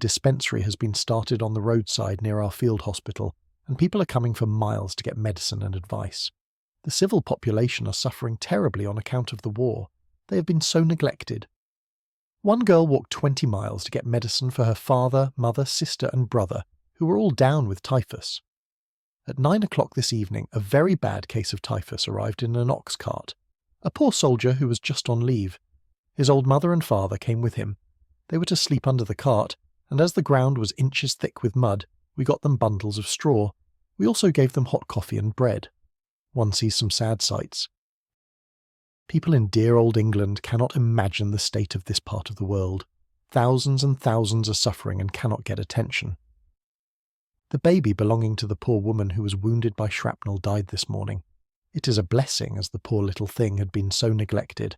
dispensary has been started on the roadside near our field hospital, and people are coming for miles to get medicine and advice. The civil population are suffering terribly on account of the war. They have been so neglected. One girl walked 20 miles to get medicine for her father, mother, sister and brother, who were all down with typhus. At 9 o'clock this evening, a very bad case of typhus arrived in an ox cart. A poor soldier who was just on leave. His old mother and father came with him. They were to sleep under the cart, and as the ground was inches thick with mud, we got them bundles of straw. We also gave them hot coffee and bread. One sees some sad sights. People in dear old England cannot imagine the state of this part of the world. Thousands and thousands are suffering and cannot get attention. The baby belonging to the poor woman who was wounded by shrapnel died this morning. It is a blessing, as the poor little thing had been so neglected.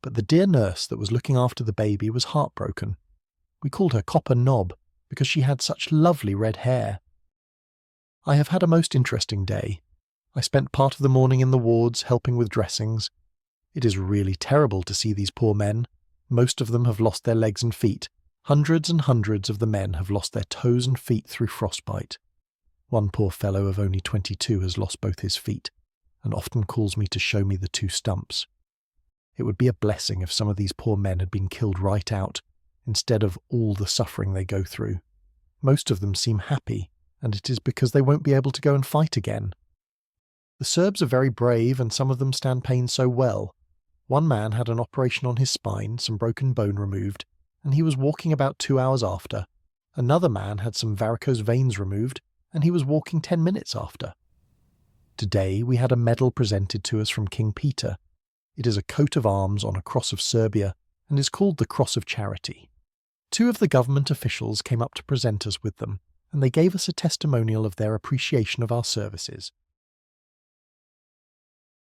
But the dear nurse that was looking after the baby was heartbroken. We called her Copper Knob, because she had such lovely red hair. I have had a most interesting day. I spent part of the morning in the wards helping with dressings. It is really terrible to see these poor men. Most of them have lost their legs and feet. Hundreds and hundreds of the men have lost their toes and feet through frostbite. One poor fellow of only 22 has lost both his feet, and often calls me to show me the 2 stumps. It would be a blessing if some of these poor men had been killed right out, instead of all the suffering they go through. Most of them seem happy, and it is because they won't be able to go and fight again. The Serbs are very brave, and some of them stand pain so well. One man had an operation on his spine, some broken bone removed, and he was walking about 2 hours after. Another man had some varicose veins removed, and he was walking 10 minutes after. Today we had a medal presented to us from King Peter. It is a coat of arms on a cross of Serbia, and is called the Cross of Charity. 2 of the government officials came up to present us with them, and they gave us a testimonial of their appreciation of our services.